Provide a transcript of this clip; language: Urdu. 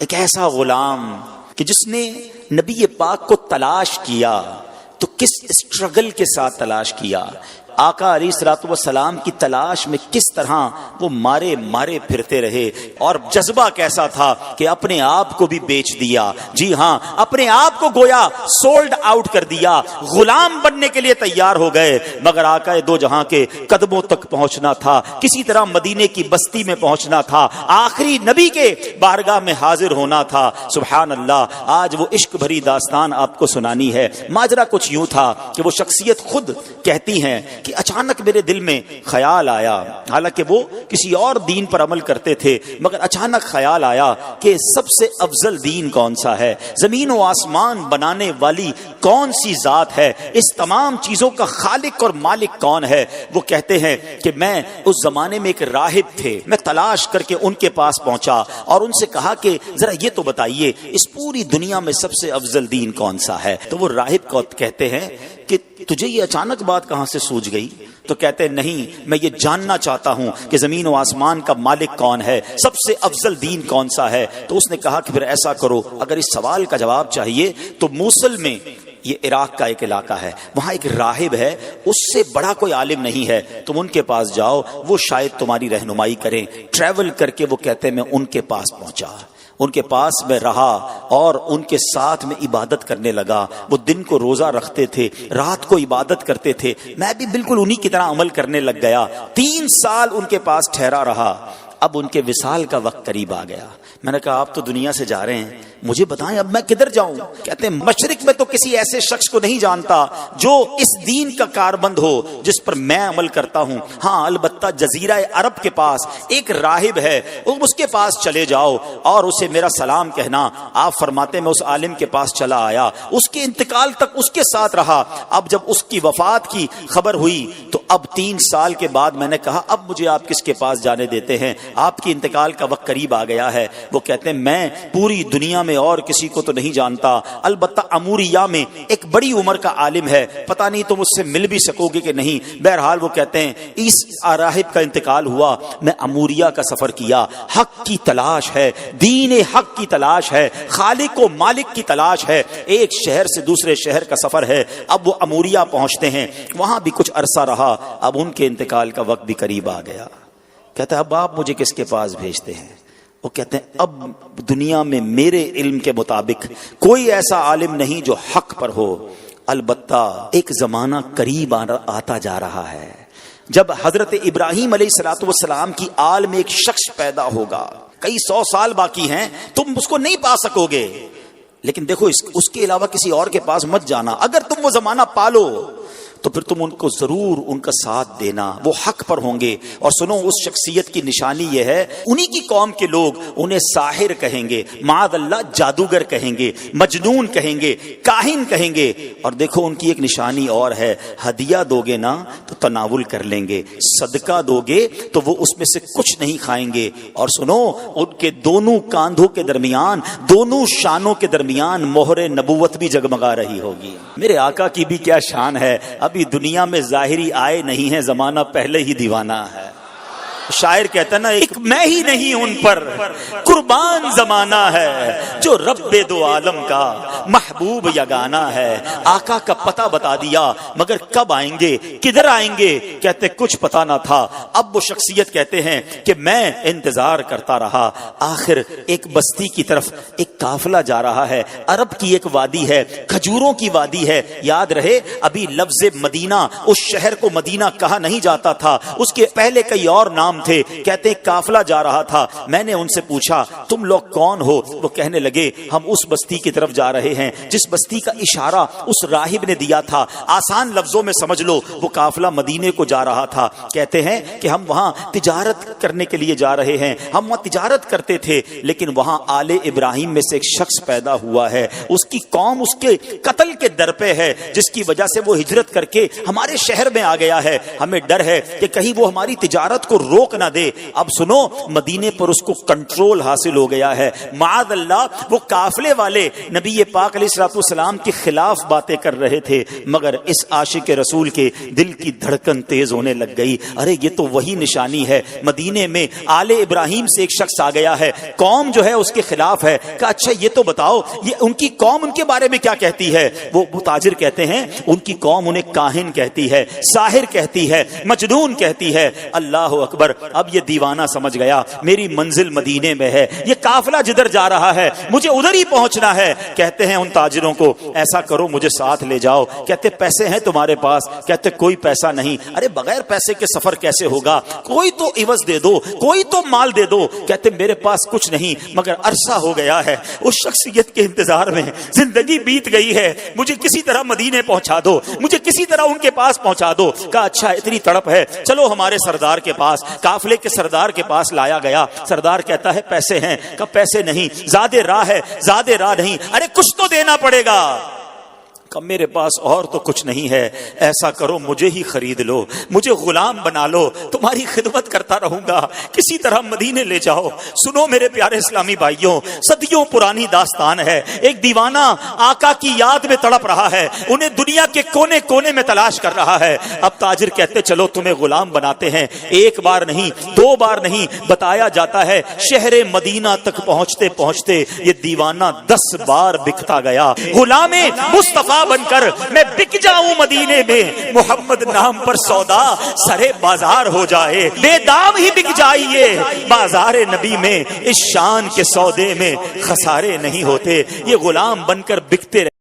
ایک ایسا غلام کہ جس نے نبی پاک کو تلاش کیا تو کس اسٹرگل کے ساتھ تلاش کیا، آقا علیہ الصلوۃ والسلام کی تلاش میں کس طرح وہ مارے مارے پھرتے رہے، اور جذبہ کیسا تھا کہ اپنے آپ کو بھی بیچ دیا، جی ہاں اپنے آپ کو گویا سولڈ آؤٹ کر دیا، غلام بننے کے لیے تیار ہو گئے، مگر آقا دو جہاں کے قدموں تک پہنچنا تھا، کسی طرح مدینے کی بستی میں پہنچنا تھا، آخری نبی کے بارگاہ میں حاضر ہونا تھا۔ سبحان اللہ، آج وہ عشق بھری داستان آپ کو سنانی ہے۔ ماجرا کچھ یوں تھا کہ وہ شخصیت خود کہتی ہیں کہ اچانک میرے دل میں خیال آیا، حالانکہ وہ کسی اور دین پر عمل کرتے تھے، مگر اچانک خیال آیا کہ سب سے افضل دین کون سا ہے، زمین و آسمان بنانے والی کون سی ذات ہے، اس تمام چیزوں کا خالق اور مالک کون ہے۔ وہ کہتے ہیں کہ میں اس زمانے میں ایک راہب تھے، میں تلاش کر کے ان کے پاس پہنچا اور ان سے کہا کہ ذرا یہ تو بتائیے اس پوری دنیا میں سب سے افضل دین کون سا ہے۔ تو وہ راہب کو کہتے ہیں کہ تجھے یہ اچانک بات کہاں سے سوجھ گئی؟ تو کہتے ہیں نہیں، میں یہ جاننا چاہتا ہوں کہ زمین و آسمان کا مالک کون ہے، سب سے افضل دین کون سا ہے۔ تو اس نے کہا کہ پھر ایسا کرو، اگر اس سوال کا جواب چاہیے تو موصل میں، یہ عراق کا ایک علاقہ ہے، وہاں ایک راہب ہے، اس سے بڑا کوئی عالم نہیں ہے، تم ان کے پاس جاؤ، وہ شاید تمہاری رہنمائی کریں۔ ٹریول کر کے وہ کہتے ہیں میں ان کے پاس پہنچا، ان کے پاس میں رہا اور ان کے ساتھ میں عبادت کرنے لگا۔ وہ دن کو روزہ رکھتے تھے، رات کو عبادت کرتے تھے، میں بھی بالکل انہی کی طرح عمل کرنے لگ گیا۔ 3 سال ان کے پاس ٹھہرا رہا۔ اب ان کے وصال کا وقت قریب آ گیا۔ میں نے کہا آپ تو دنیا سے جا رہے ہیں، مجھے بتائیں اب میں کدھر جاؤں؟ کہتے ہیں مشرق میں تو کسی ایسے شخص کو نہیں جانتا جو اس دین کا کاربند ہو جس پر میں عمل کرتا ہوں، ہاں البتہ جزیرہ عرب کے پاس ایک راہب ہے، اس کے پاس چلے جاؤ اور اسے میرا سلام کہنا۔ آپ فرماتے میں اس عالم کے پاس چلا آیا، اس کے انتقال تک اس کے ساتھ رہا۔ اب جب اس کی وفات کی خبر ہوئی تو اب 3 سال کے بعد میں نے کہا اب مجھے آپ کس کے پاس جانے دیتے ہیں، آپ کی انتقال کا وقت قریب آ گیا ہے۔ وہ کہتے ہیں میں پوری دنیا میں اور کسی کو تو نہیں جانتا، البتہ اموریہ میں ایک بڑی عمر کا عالم ہے، پتہ نہیں تم اس سے مل بھی سکو گے کہ نہیں۔ بہرحال وہ کہتے ہیں اس راہب کا انتقال ہوا، میں اموریہ کا سفر کیا، حق کی تلاش ہے، دین حق کی تلاش ہے، خالق و مالک کی تلاش ہے، ایک شہر سے دوسرے شہر کا سفر ہے۔ اب وہ اموریہ پہنچتے ہیں، وہاں بھی کچھ عرصہ رہا، اب ان کے انتقال کا وقت بھی قریب آ گیا۔ کہتا ہے اب آپ مجھے کس کے پاس بھیجتے ہیں؟ وہ کہتے ہیں اب دنیا میں میرے علم کے مطابق کوئی ایسا عالم نہیں جو حق پر ہو، البتہ ایک زمانہ قریب آتا جا رہا ہے جب حضرت ابراہیم علیہ الصلوۃ والسلام کی آل میں ایک شخص پیدا ہوگا، کئی 100 سال باقی ہیں، تم اس کو نہیں پا سکو گے، لیکن دیکھو اس کے علاوہ کسی اور کے پاس مت جانا، اگر تم وہ زمانہ پالو تو پھر تم ان کو ضرور ان کا ساتھ دینا، وہ حق پر ہوں گے۔ اور سنو اس شخصیت کی نشانی یہ ہے، انہی کی قوم کے لوگ انہیں ساحر کہیں گے، معاذ اللہ جادوگر کہیں گے، مجنون کہیں گے، کاہن کہیں گے، اور دیکھو ان کی ایک نشانی اور ہے، ہدیہ دو گے نا تو تناول کر لیں گے، صدقہ دو گے تو وہ اس میں سے کچھ نہیں کھائیں گے۔ اور سنو ان کے دونوں کاندھوں کے درمیان، دونوں شانوں کے درمیان مہر نبوت بھی جگمگا رہی ہوگی۔ میرے آقا کی بھی کیا شان ہے، ابھی دنیا میں ظاہری آئے نہیں ہے، زمانہ پہلے ہی دیوانہ ہے۔ شاعر کہتا ہے نا ایک میں ہی نہیں ان پر قربان زمانہ ہے، جو رب دو عالم کا محبوب یگانہ ہے۔ آقا کا پتہ بتا دیا، مگر کب آئیں گے، کدھر آئیں گے، کہتے کچھ پتہ نہ تھا۔ اب وہ شخصیت کہتے ہیں کہ میں انتظار کرتا رہا، آخر ایک بستی کی طرف ایک قافلہ جا رہا ہے، عرب کی ایک وادی ہے، کھجوروں کی وادی ہے، یاد رہے ابھی لفظ مدینہ اس شہر کو مدینہ کہا نہیں جاتا تھا، اس کے پہلے کئی اور نام تھے۔ کہتے قافلہ جا رہا تھا، میں نے ان سے پوچھا تم لوگ کون ہو؟ وہ کہنے لگے ہم اس بستی کی طرف جا رہے ہیں جس بستی کا اشارہ اس راہب نے دیا تھا، آسان لفظوں میں سمجھ لو وہ قافلہ مدینے کو جا رہا تھا۔ کہتے ہیں کہ ہم وہاں تجارت کرنے کے لیے جا رہے ہیں، ہم وہاں تجارت کرتے تھے، لیکن وہاں آل ابراہیم میں سے ایک شخص پیدا ہوا ہے، اس کی قوم اس کے قتل کے در پہ ہے، جس کی وجہ سے وہ ہجرت کر کے ہمارے شہر میں آ گیا ہے، ہمیں ڈر ہے کہ کہیں وہ ہماری تجارت کو روک روک نہ دے. اب سنو, مدینے پر اس کو کنٹرول حاصل ہو گیا ہے. معاذ اللہ وہ قافلے والے نبی پاک علیہ الصلوۃ والسلام کے خلاف باتیں کر رہے تھے, مگر اس عاشق رسول کے دل کی دھڑکن تیز ہونے لگ گئی. ارے یہ تو وہی نشانی ہے, مدینے میں آل ابراہیم سے ایک شخص آ گیا ہے, قوم جو ہے اس کے خلاف ہے. کہ اچھا یہ تو بتاؤ یہ ان کی قوم ان کے بارے میں کیا کہتی ہے؟ وہ تاجر کہتے ہیں ان کی قوم انہیں کاہن کہتی ہے, ساحر کہتی ہے, مجنون کہتی ہے. اللہ اکبر. اب یہ دیوانہ سمجھ گیا میری منزل مدینے میں ہے, یہ قافلہ جدھر جا رہا ہے مجھے ادھر ہی پہنچنا ہے. کہتے ہیں ان تاجروں کو ایسا کرو مجھے ساتھ لے جاؤ. کہتے پیسے ہیں تمہارے پاس؟ کہتے کوئی پیسہ نہیں. ارے بغیر پیسے کے سفر کیسے ہوگا؟ کوئی تو عوض دے دو, کوئی تو مال دے دو. کہتے میرے پاس کچھ نہیں, مگر عرصہ ہو گیا ہے اس شخصیت کے انتظار میں, زندگی بیت گئی ہے, مجھے کسی طرح مدینے پہنچا دو, مجھے کسی طرح ان کے پاس پہنچا دو. کہا اچھا اتنی تڑپ ہے چلو ہمارے سردار کے پاس. قافلے کے سردار کے پاس لایا گیا. سردار کہتا ہے پیسے ہیں؟ کہا پیسے نہیں, زیادہ راہ ہے. زیادہ راہ نہیں. ارے کچھ تو دینا پڑے گا. میرے پاس اور تو کچھ نہیں ہے, ایسا کرو مجھے ہی خرید لو, مجھے غلام بنا لو, تمہاری خدمت کرتا رہوں گا, کسی طرح مدینے لے جاؤ. سنو میرے پیارے اسلامی بھائیوں, صدیوں پرانی داستان ہے. ایک دیوانہ آقا کی یاد میں تڑپ رہا ہے, انہیں دنیا کے کونے کونے میں تلاش کر رہا ہے. اب تاجر کہتے چلو تمہیں غلام بناتے ہیں. ایک بار نہیں, دو بار نہیں, بتایا جاتا ہے شہر مدینہ تک پہنچتے پہنچتے یہ دیوانہ 10 بار بکتا گیا. غلام مصطفیٰ بن کر میں بک جاؤں مدینے میں, محمد نام پر سودا سرے بازار ہو جائے, بے دام ہی بک جائیے بازار نبی میں, اس شان کے سودے میں خسارے نہیں ہوتے. یہ غلام بن کر بکتے رہے.